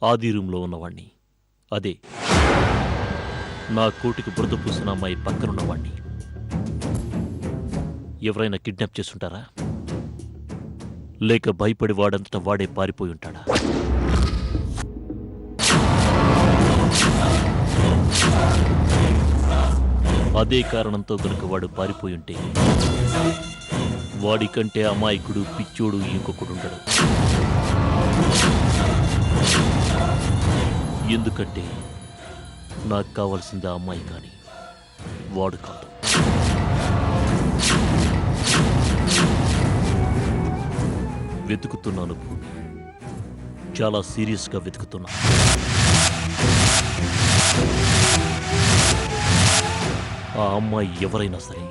ఆది రూమ్లో ఉన్నవాణ్ణి, అదే నా కోటికి బురద పూసిన అమ్మాయి పక్కనున్నవాణ్ణి. ఎవరైనా కిడ్నాప్ చేసుంటారా? లేక భయపడి వాడంతటా వాడే పారిపోయి ఉంటాడా? అదే కారణంతో గనుక వాడు పారిపోయి ఉంటే వాడికంటే అమాయకుడు, పిచ్చోడు ఇంకొకడు ఉండడు. ఎందుకంటే నాకు కావాల్సింది ఆ అమ్మాయి కానీ వాడు కాదు. వెతుకుతున్నాను భూమి, చాలా సీరియస్గా వెతుకుతున్నా. ఆ అమ్మాయి ఎవరైనా సరే,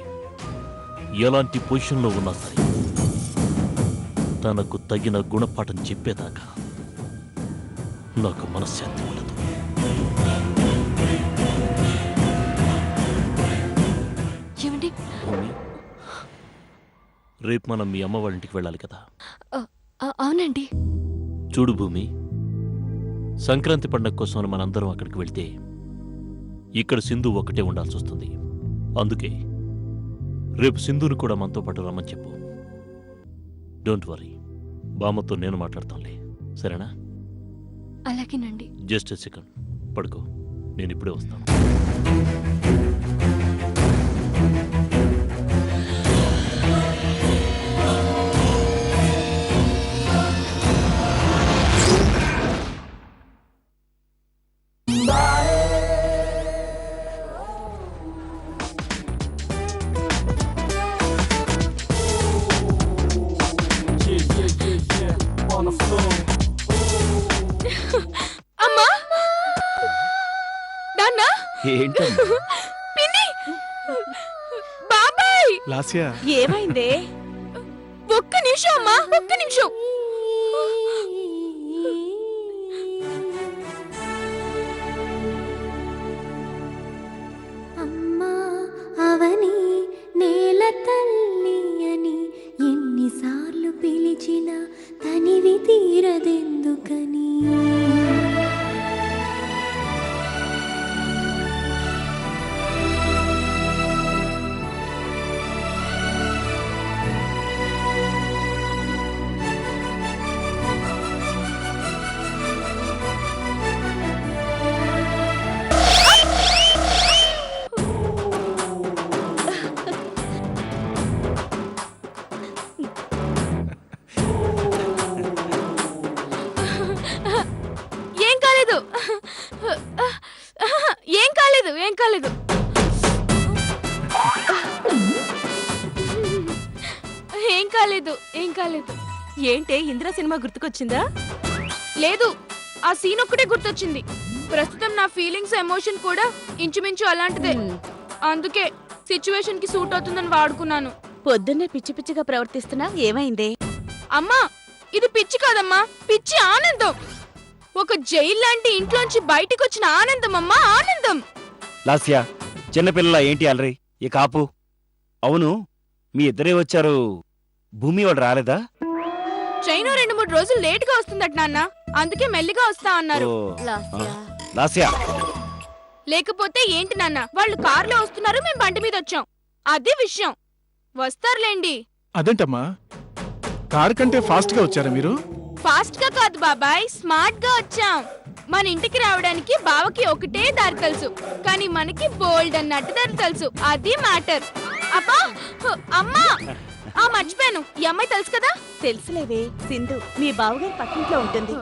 ఎలాంటి పొజిషన్లో ఉన్నా సరే, తనకు తగిన గుణపాఠం చెప్పేదాకా నాకు మనశ్శాంతి ఉండదు. భూమి, రేపు మనం మీ అమ్మ వాళ్ళ ఇంటికి వెళ్ళాలి కదా? అవునండి. చూడు భూమి, సంక్రాంతి పండగ కోసం మనందరం అక్కడికి వెళ్తే ఇక్కడ సింధు ఒకటే ఉండాల్సి వస్తుంది. అందుకే రేపు సింధుని కూడా మనతో పాటు రమ్మని చెప్పు. డోంట్ వరీ, బామ్మతో నేను మాట్లాడతానులే, సరేనా? అలాగేనండి. జస్ట్ ఎ సెకండ్, పడుకో, నేను ఇప్పుడే వస్తాను. అమ్మా, నాన్న, ఏంటమ్మా? పిన్ని, బాబాయ్. లాస్యా, ఏమైందే? ఒక్క నిమిషం అమ్మా, ఒక్క నిమిషం. అమ్మా అవని నేల తల్లి అని ఎన్నిసార్లు పిలిచినా తనివి తీరదెందుకని. ఏం కాలేదు, ఏం కాలేదు, ఏం కాలేదు. ఏం కాలేదు, ఏం కాలేదు. ఏంటే, ఇందిరా సినిమా గుర్తుకొచ్చిందా? లేదు, ఆ సీన్ ఒక్కటే గుర్తొచ్చింది. ప్రస్తుతం నా ఫీలింగ్స్, ఎమోషన్ కూడా ఇంచుమించు అలాంటిదే. అందుకే సిచ్యువేషన్ కి సూట్ అవుతుందని వాడుకున్నాను. పొద్దున్నే పిచ్చి పిచ్చిగా ప్రవర్తిస్తున్నా, ఏమైందే? అమ్మా, ఇది పిచ్చి కాదమ్మా, పిచ్చి ఆనందం. ఒక జైలు లాంటి ఇంట్లోంచి బయటికి వచ్చిన ఆనందం అమ్మా, ఆనందం. లాస్యా, చిన్నపిల్లల ఏంటి అలరి? ఇక ఆపు. అవును, మీ ఇద్దరే వచ్చారు, భూమి వాడు రాలేదా? ట్రైన్ 2-3 రోజులు లేట్ గా వస్తుందట నాన్న, అందుకే మెల్లిగా వస్తా అన్నారు. ఓ, లాస్యా, లాస్యా, లేకపోతే ఏంటి నాన్న, వాళ్ళు కార్లో వస్తున్నారు, మేము బండి మీద వచ్చాం. అదే విషయం. వస్తారులేండి. అదేంటమ్మా, కారు కంటే ఫాస్ట్ గా వచ్చారా మీరు? ఫాస్ట్ గా కాదు బాబాయ్, స్మార్ట్ గా వచ్చాం. మన ఇంటికి రావడానికి బావకి ఒకటే దారి తెలుసు, కానీ మనకి బోల్డ్ అన్నట్టు దారి తెలుసు. అది మ్యాటర్. అబ్బా, అమ్మా, మర్చిపోయాను, ఈ అమ్మాయి తెలుసు కదా? తెలుసులేవే, సింధు మీ బావగారి పక్కింట్లో ఉంటుంది.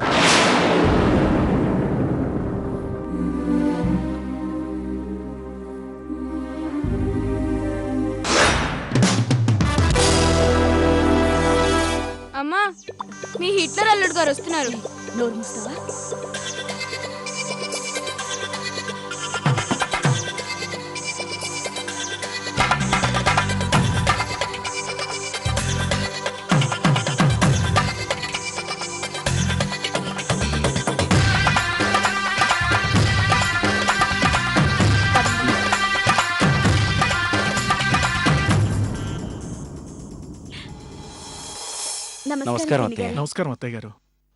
అమ్మా, మీ హిట్లర్ అల్లుడు గారు వస్తున్నారు. నోరు మూస్తావా? నమస్కారం అత్తయ్య. నమస్కారం అత్తయ్య గారు.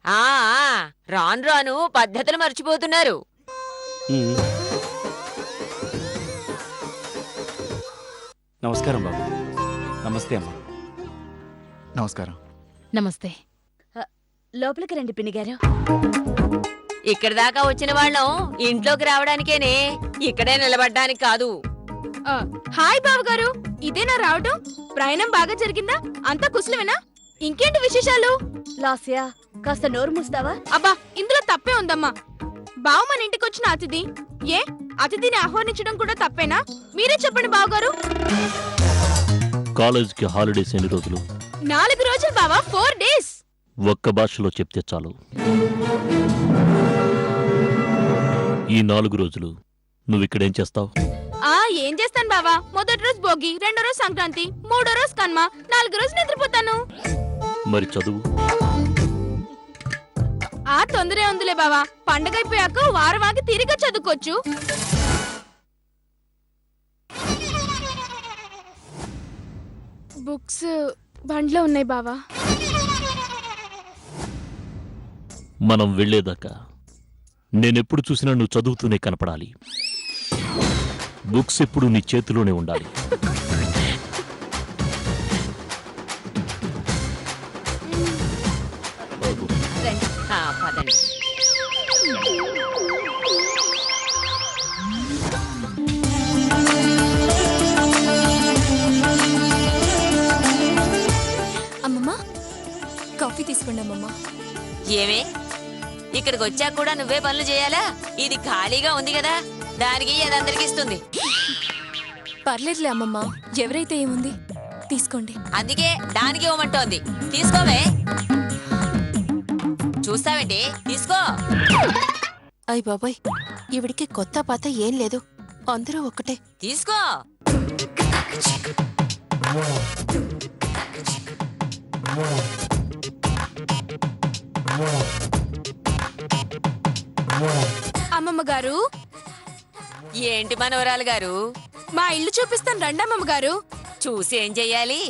ఆ రాను రాను పద్ధతులు మర్చిపోతున్నారు. ఉమ్. నమస్కారం బాబు. నమస్తే అమ్మా. నమస్కారం. నమస్తే. లోపలికి రండి పిన్ని గారు. ఇక్కడి దాకా వచ్చిన వాళ్ళం ఇంట్లోకి రావడానికేనే, ఇక్కడే నిలబడ్డానికి కాదు. హాయ్ బావగారు, ఇదేనా రావడం? ప్రయాణం బాగా జరిగిందా? అంతా కుశలమేనా? ఇంకేంటి విశేషాలు? లాస్యా కాస్త నోరు మూస్తావా? అబ్బా, ఇందులో తప్పే ఉందమ్మా. బావ మన ఇంటికి వచ్చిన అతిథి. ఏ అతిథిని ఆహ్వానించడం కూడా తప్పేనా? మీరే చెప్పండి బావగారు. కాలేజ్కి హాలిడేస్ ఎన్ని రోజులు? 4 రోజులు బావా, 4 days. ఒక్క భాషలో చెప్తే చాలు. ఈ 4 రోజులు నువ్విక్కడేం చేస్తావు? ఏం చేస్తాను బావా? మొదటి రోజు భోగి, రెండో రోజు సంక్రాంతి, మూడో రోజు కన్మ, 4 రోజులు నిద్రపోతాను. మరి చదువు? తొందరే ఉందిలే బావా. పండగ అయిపోయాక వారం ఆగి తిరిగి చదువుకోవచ్చు. బుక్స్ బండ్లో ఉన్నాయి బావా. మనం వెళ్లేదాకా నేనెప్పుడు చూసినా నువ్వు చదువుతూనే కనపడాలి. బుక్స్ ఎప్పుడు నీ చేతిలోనే ఉండాలి. పదండి. అమ్మమ్మా, కాఫీ తీసుకోండి అమ్మమ్మా. ఏమే, ఇక్కడికి వచ్చాక కూడా నువ్వే పనులు చేయాలా? ఇది ఖాళీగా ఉంది కదా, దానికి అది అందరికి ఇస్తుంది. పర్లేదులే అమ్మమ్మా, ఎవరైతే ఏముంది, తీసుకోండి. అందుకే దానికి ఇవ్వమంటోంది. తీసుకోవే. చూస్తావేంటి? తీసుకో. అయ్ బాబాయ్, ఈవిడికి కొత్త పాత ఏం లేదు, అందరూ ఒక్కటే. తీసుకో. అమ్మమ్మ గారు, ఏంటి మనవరాలు గారు? మా ఇల్లు చూపిస్తాను రండి అమ్మమ్మ గారు. చూసి ఏం చెయ్యాలి?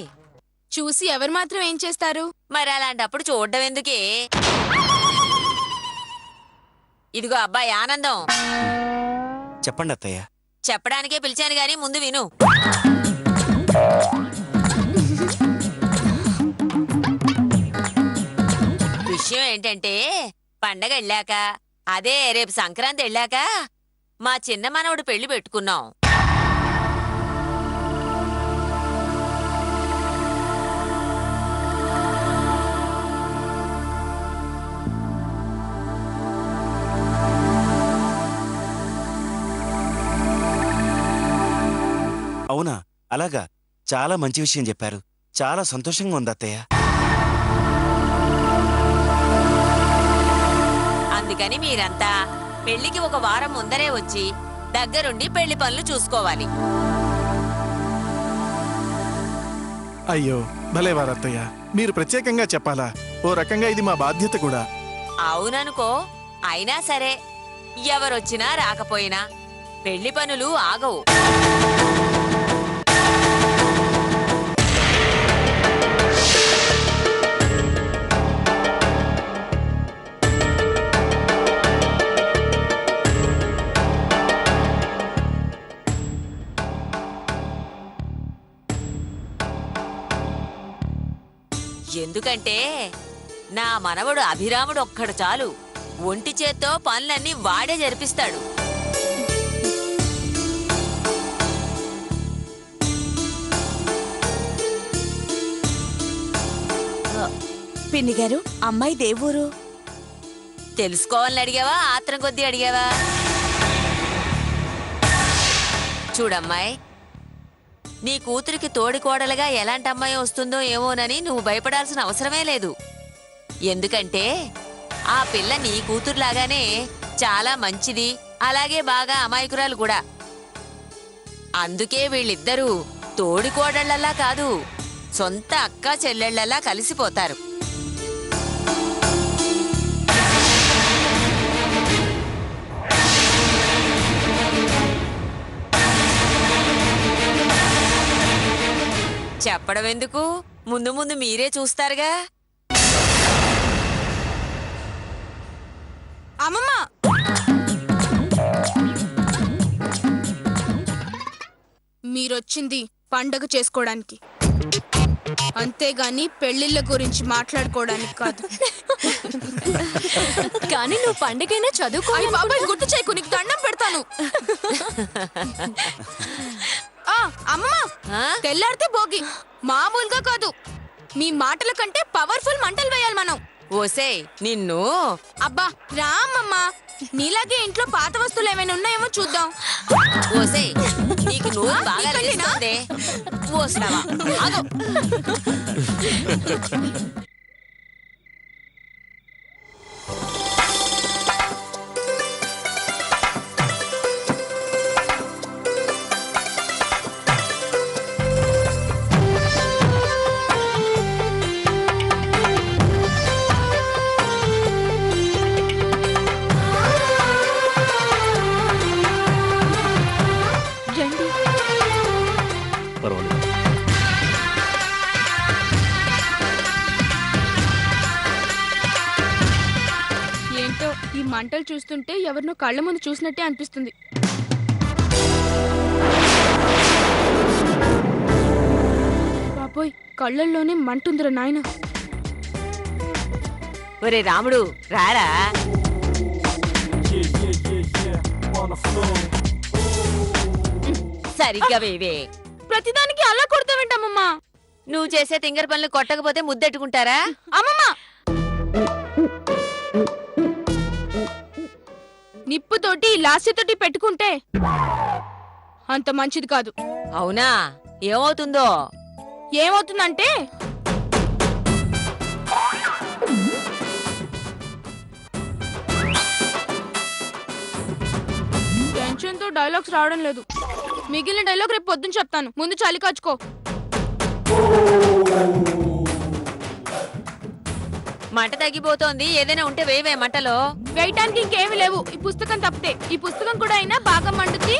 చూసి ఎవరు మాత్రం ఏం చేస్తారు? మరి అలాంటప్పుడు చూడడం ఎందుకే? ఇదిగో అబ్బాయి ఆనందం, చెప్పండి అత్తయ్య. చెప్పడానికే పిలిచాను గాని ముందు విను. విషయం ఏంటంటే, పండగ వెళ్ళాక, అదే రేపు సంక్రాంతి వెళ్ళాక మా చిన్న మనవడు పెళ్లి పెట్టుకున్నాం. అవునా? అలాగా? చాలా మంచి విషయం చెప్పారు. చాలా సంతోషంగా ఉంది అత్తయ్య. అందుకని మీరంతా పెళ్లికి ఒక వారం ముందరే వచ్చి దగ్గరుండి పెళ్లి పనులు చూసుకోవాలి. అయ్యో భలేవారు అత్తయ్య, మీరు ప్రత్యేకంగా చెప్పాలా? ఓ రకంగా ఇది మా బాధ్యత కూడా. అవుననుకో. అయినా సరే, ఎవరొచ్చినా రాకపోయినా పెళ్లి పనులు ఆగవు. ఎందుకంటే నా మనవడు అభిరాముడు ఒక్కడు చాలు, ఒంటి చేత్తో పనులన్నీ వాడే జరిపిస్తాడు. పిన్ని గారు, అమ్మాయి దేవురు తెలుసుకోవాలని అడిగావా, ఆత్రం కొద్దీ అడిగావా? చూడమ్మాయి, నీ కూతురికి తోడికోడలుగా ఎలాంటి అమ్మాయి వస్తుందో ఏమోనని నువ్వు భయపడాల్సిన అవసరమే లేదు. ఎందుకంటే ఆ పిల్ల నీ కూతురులాగానే చాలా మంచిది, అలాగే బాగా అమాయకురాలు కూడా. అందుకే వీళ్ళిద్దరూ తోడికోడళ్లలా కాదు, సొంత అక్క చెల్లెళ్లలా కలిసిపోతారు. చెప్పడం ఎందుకు, ముందు ముందు మీరే చూస్తారుగా. అమ్మమ్మ మీరొచ్చింది పండగ చేసుకోవడానికి, అంతేగాని పెళ్లిళ్ళ గురించి మాట్లాడుకోవడానికి కాదు. కానీ నువ్వు పండగైనా చదువుకో. బాబాయ్ గుర్తు చేయకు, నీకు దండం పెడతాను. అమ్మమ్మ తెల్లారితే భోగి, మామూలుగా కాదు, మీ మాటల కంటే పవర్ఫుల్ మంటలు వేయాలి మనం. ఓసేయ్ నిన్ను. అబ్బా రామమ్మ, నీలాగే ఇంట్లో పాత వస్తువులు ఏమైనా ఉన్నాయేమో చూద్దాం. ఓసేయ్ నీకు నువ్వు బాగా లేస్తుంది. ఓసినావా అదో. పర్వాలేదు. ఏంటో ఈ మంటలు చూస్తుంటే ఎవరినో కళ్ళ ముందు చూసినట్టే అనిపిస్తుంది. బాబోయ్, కళ్ళల్లోనే మంటుందిరా నాయన. ఒరే రాముడు రారా. సరిగ్గా వేవే. ప్రతిదానికి అలా కొడతావేంటమ్మమ్మా? నువ్వు చేసే తింగర పనులు కొట్టకపోతే ముద్దెట్టుకుంటారా? అమ్మమ్మ, నిప్పుతోటి లాస్యతోటి పెట్టుకుంటే అంత మంచిది కాదు. అవునా? ఏమవుతుందో? ఏమవుతుందంటే టెన్షన్తో డైలాగ్స్ రావడం లేదు. మిగిలిన డైలాగ్ రేపు పొద్దున చెప్తాను, ముందు చలి కాచుకో. మంట తగ్గిపోతోంది, ఏదైనా ఉంటే వేవే మంటలో. వేయటానికి ఇంకేమీ లేవు, ఈ పుస్తకం తప్పితే. ఈ పుస్తకం కూడా అయినా బాగా మండుద్ది.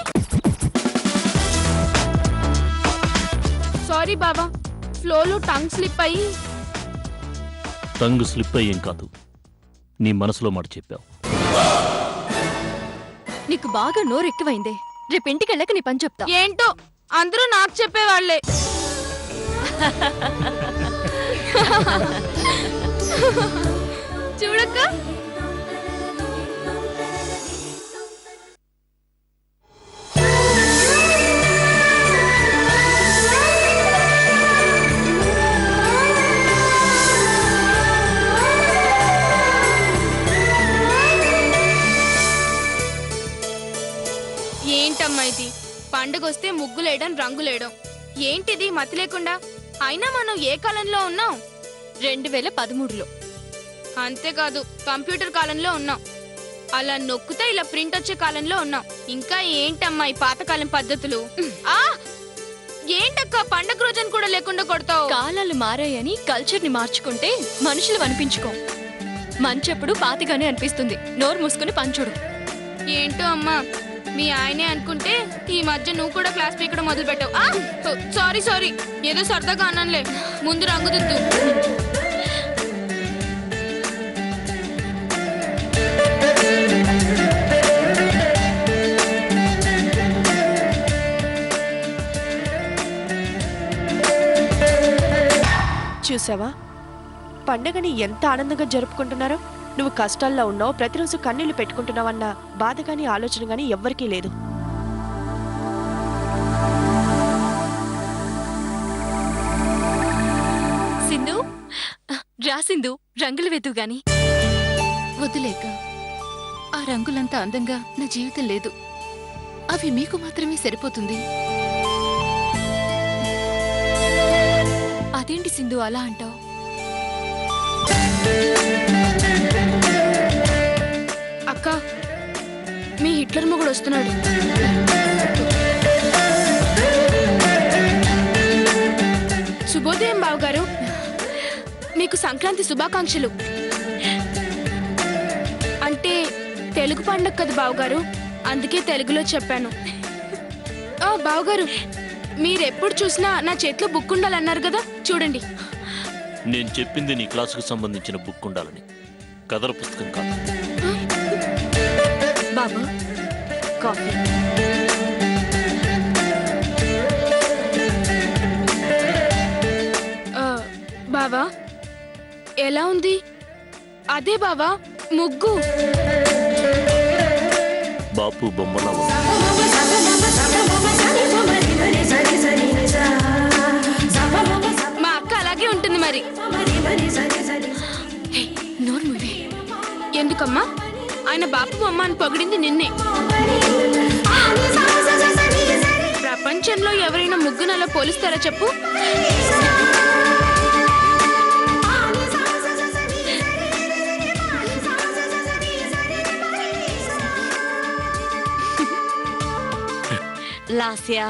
సారీ బాబా, ఫ్లోలో టంగ్ స్లిప్ అయ్యి. టంగు స్లిప్ అయ్యేం కాదు, నీ మనసులో మాట చెప్పావు. నీకు బాగా నోరు ఎక్కువైందే. రేపు ఇంటికి వెళ్ళక నీ పని చెప్తా. ఏంటో అందరూ నాకు చెప్పేవాళ్లే. చూడక్క, ఏంటమ్మా ఇది? పండుగొస్తే ముగ్గులేయడం, రంగులేయడం, ఏంటిది మతి లేకుండా? అయినా మనం ఏ కాలంలో ఉన్నాం? 2013లో. అంతేకాదు, కంప్యూటర్ కాలంలో ఉన్నాం. అలా నొక్కితే ఇలా ప్రింట్ వచ్చే కాలంలో ఉన్నాం. ఇంకా ఏంటమ్మా ఈ పాతకాలం పద్ధతులు? ఆ ఏంటక్క పండగ రోజున కూడా లేకుండా కొడతావు? కాలాలు మారాయని కల్చర్ ని మార్చుకుంటే మనుషులు అనిపించుకో. మంచెప్పుడు పాతిగానే అనిపిస్తుంది. నోరు మూసుకుని పంచుడు. ఏంటో అమ్మా, మీ ఆయనే అనుకుంటే ఈ మధ్య నువ్వు కూడా క్లాస్ పీకడం మొదలు పెట్టావు. సారీ, ఏదో సరదాగా అన్నానులే. ముందు రంగు దిద్దు. చూసావా, పండగని ఎంత ఆనందంగా జరుపుకుంటున్నారో. నువ్వు కష్టాల్లో ఉన్నావు, ప్రతిరోజు కన్నీళ్లు పెట్టుకుంటున్నావన్న బాధ గాని ఆలోచన గాని ఎవ్వరికీ లేదు. సింధు, రా సింధు, రంగులు వెతువు గాని. వద్దులేక, ఆ రంగులంతా అందంగా నా జీవితం లేదు. అవి మీకు మాత్రమే సరిపోతుంది. అదేంటి సింధు అలా అంటావు? అక్క, మీ హిట్లర్ మొగుడు వస్తున్నాడు. శుభోదయం బావగారు, మీకు సంక్రాంతి శుభాకాంక్షలు. అంటే తెలుగు పండగ కదా బావగారు, అందుకే తెలుగులో చెప్పాను. బావగారు, మీరెప్పుడు చూసినా నా చేతిలో బుక్ ఉండాలన్నారు కదా, చూడండి. నేను చెప్పింది నీ క్లాసుకు సంబంధించిన బుక్ ఉండాలని, కథల పుస్తకం కాదు. బాబు కాఫీ. బావా ఎలా ఉంది? అదే బావా ముగ్గు. బాపు బొమ్మలా ఉంది. మా అక్క అలాగే ఉంటుంది మరి. నోరు మూవే. ఎందుకమ్మా? ఆయన బాపు బొమ్మ అని పొగిడింది నిన్నే. ప్రపంచంలో ఎవరైనా ముగ్గును అలా పోలిస్తారా చెప్పు? లాస్య,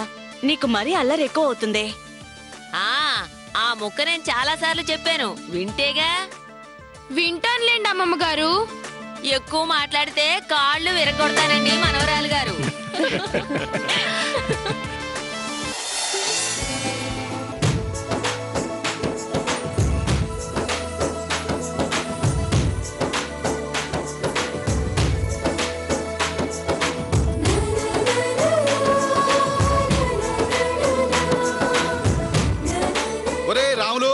నీకు మరీ అల్లరి ఎక్కువ అవుతుందే. ఆ ముక్క నేను చాలా సార్లు చెప్పాను, వింటేగా. వింటానులేండి అమ్మమ్మ గారు. ఎక్కువ మాట్లాడితే కాళ్ళు విరగొడతానండి మనవరాలు గారు. ఒరే రాములు,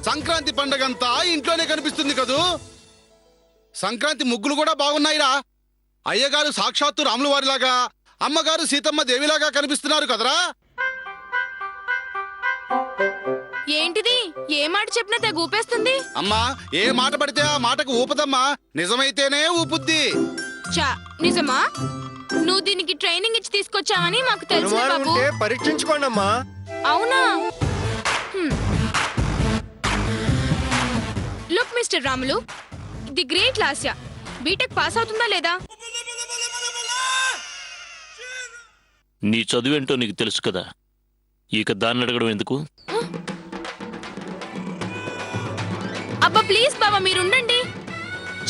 సంక్రాంతి పండగంతా ఇంట్లోనే కనిపిస్తుంది కదూ. సంక్రాంతి ముగ్గులు కూడా బాగున్నాయిరా. అయ్యగారు సాక్షాత్తు రాముల వారిలాగా, అమ్మగారు సీతమ్మ దేవిలాగా కనిపిస్తున్నారు కదరా. ఏంటిది? ఏ మాట చెప్పినా తెగ ఊపేస్తుంది. అమ్మా, ఏ మాట పడితే ఆ మాటకు ఊపదమ్మా, నిజమైతేనే ఊపుద్ది. చా నిజమా? నువ్వు దీనికి ట్రైనింగ్ ఇచ్చి తీసుకొచ్చావని మాకు తెలుసు బాబు. పరీక్షించుకోండి అమ్మా. అవునా? Look mister Ramulu, the great Lasya BTech pass అవుతుందా లేదా? నీ చదువేంటో నీకు తెలుసు కదా, ఇక దాన్ని అడగడం ఎందుకు? అబ్బా ప్లీజ్ బాబా మీరుండండి.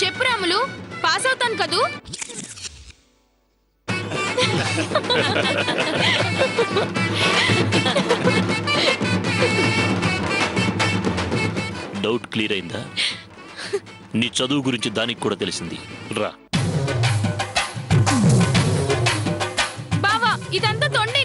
చెప్పు రాములు, పాస్ అవుతాను కదూ? డౌట్ క్లియర్ అయిందా? నీ చదువు గురించి దానికి కూడా తెలిసింది. రా బావా, ఇదంతా తొండి